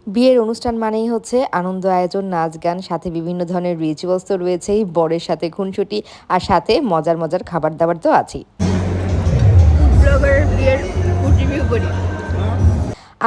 বিয়ের অনুষ্ঠান মানেই হচ্ছে আনন্দ আয়োজন, নাচ গান, সাথে বিভিন্ন ধরনের রিচুয়ালস তো রয়েছেই, বরের সাথে খুনসুটি আর সাথে মজার মজার খাবার দাবার তো আছেই। ব্লগারের বিয়ের ফুড রিভিউ করি।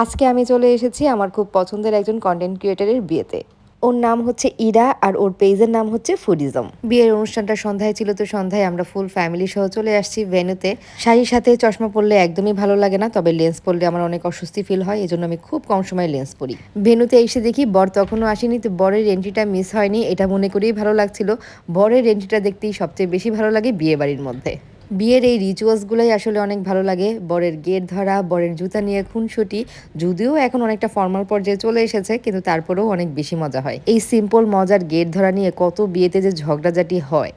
আজকে আমি চলে এসেছি আমার খুব পছন্দের একজন কন্টেন্ট ক্রিয়েটরের বিয়েতে। ওর নাম হচ্ছে ইরা আর ওর পেজের নাম হচ্ছে ফুডিজম। বিয়ের অনুষ্ঠানটা সন্ধ্যায় ছিল, তো সন্ধ্যায় আমরা ফুল ফ্যামিলি সহ চলে আসছি ভেন্যুতে। শাড়ির সাথে চশমা পরলে একদমই ভালো লাগে না, তবে লেন্স পরলে আমার অনেক অস্বস্তি ফিল হয়, এজন্য আমি খুব কম সময় লেন্স পরি। ভেন্যুতে এসে দেখি বর তখনও আসেনি, তো বরের এন্ট্রিটা মিস হয়নি, এটা মনে করেই ভালো লাগছিল। বরের এন্ট্রিটা দেখতেই সবচেয়ে বেশি ভালো লাগে বিয়ে বাড়ির মধ্যে। বিয়ের এই রিচুয়ালসগুলোই আসলে অনেক ভালো লাগে। বরের গেট ধরা, বরের জুতা নিয়ে খুনসুটি, যদিও এখন অনেকটা ফর্মাল পর্যায়ে চলে এসেছে, কিন্তু তারপরেও অনেক বেশি মজা হয়। এই সিম্পল মজার গেট ধরা নিয়ে কত বিয়েতে যে ঝগড়াঝাটি হয়,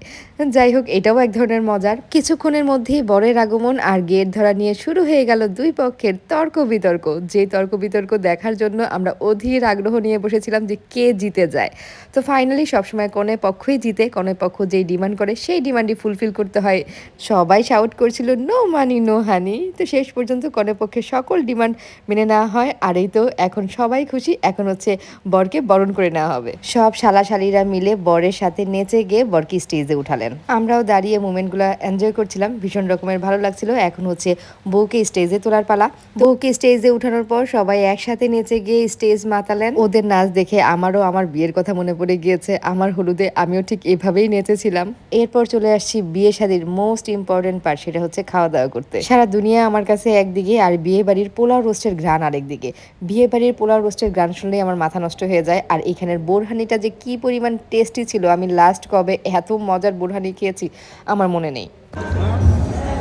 যাই হোক এটাও এক ধরনের মজার। কিছুক্ষণের মধ্যেই বরের আগমন আর গেট ধরা নিয়ে শুরু হয়ে গেল দুই পক্ষের তর্ক বিতর্ক। যে তর্ক বিতর্ক দেখার জন্য আমরা অধীর আগ্রহ নিয়ে বসেছিলাম যে কে জিতে যায়। তো ফাইনালি সবসময় কনে পক্ষই জিতে, কনে পক্ষ যেই ডিমান্ড করে সেই ডিমান্ডই ফুলফিল করতে হয়। সবাই শাউট করছিল নো মানি নো হানি, তো শেষ পর্যন্ত কনে পক্ষে সকল ডিমান্ড মেনে নেওয়া হয়। আর এই তো এখন সবাই খুশি, এখন হচ্ছে বরকে বরণ করে নেওয়া হবে। সব শালাশালিরা মিলে বরের সাথে নেচে গিয়ে বরকে স্টেজে উঠালেন। আমরাও দাঁড়িয়ে মোমেন্টগুলো এনজয় করছিলাম, ভীষণ রকমের ভালো লাগছিল। এখন হচ্ছে বউকে স্টেজে তোলার পালা। বউকে স্টেজে উঠানোর পর সবাই একসাথে নেচে গিয়ে স্টেজ মাতালেন। ওদের নাচ দেখে আমারও আমার বিয়ের কথা মনে পড়ে গিয়েছে। আমার হলুদে আমিও ঠিক এভাবেই নেচেছিলাম। এরপর চলে আসছি বিয়ে শাদীর মোস্ট ইম্পর্টেন্ট পার্ট, সেটা হচ্ছে খাওয়া দাওয়া করতে। সারা দুনিয়া আমার কাছে একদিকে আর বিয়ে বাড়ির পোলাও রোস্টের ঘ্রাণ আরেকদিকে। বিয়ে বাড়ির পোলাও রোস্টের ঘ্রাণ শুনলেই আমার মাথা নষ্ট হয়ে যায়। আর এখানের বোরহানিটা যে কি পরিমাণ টেস্টি ছিল, আমি লাস্ট কবে এত মজার বোরহানি খেয়েছি আমার মনে নেই।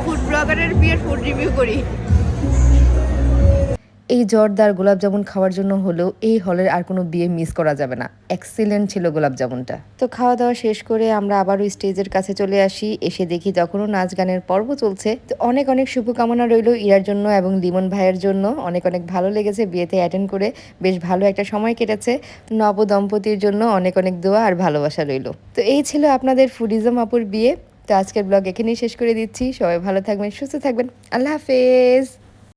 ফুড ব্লগারের বিয়ের ফুড রিভিউ করি। এই জর্দার গোলাপ জামুন খাওয়ার জন্য হলেও এই হলের আর কোনো বিয়ে মিস করা যাবে না। এক্সিলেন্ট ছিল গোলাপ জামুনটা। তো খাওয়া দাওয়া শেষ করে আমরা আবারও স্টেজের কাছে চলে আসি। এসে দেখি তখনও নাচ গানের পর্ব চলছে। তো অনেক অনেক শুভকামনা রইল ইরার জন্য এবং লিমন ভাইয়ের জন্য। অনেক অনেক ভালো লেগেছে বিয়েতে অ্যাটেন্ড করে, বেশ ভালো একটা সময় কেটেছে। নব দম্পতির জন্য অনেক অনেক দোয়া আর ভালোবাসা রইল। তো এই ছিল আপনাদের ফুডিজম আপুর বিয়ে। তো আজকের ব্লগ এখানেই শেষ করে দিচ্ছি। সবাই ভালো থাকবেন, সুস্থ থাকবেন, আল্লাহ হাফেজ।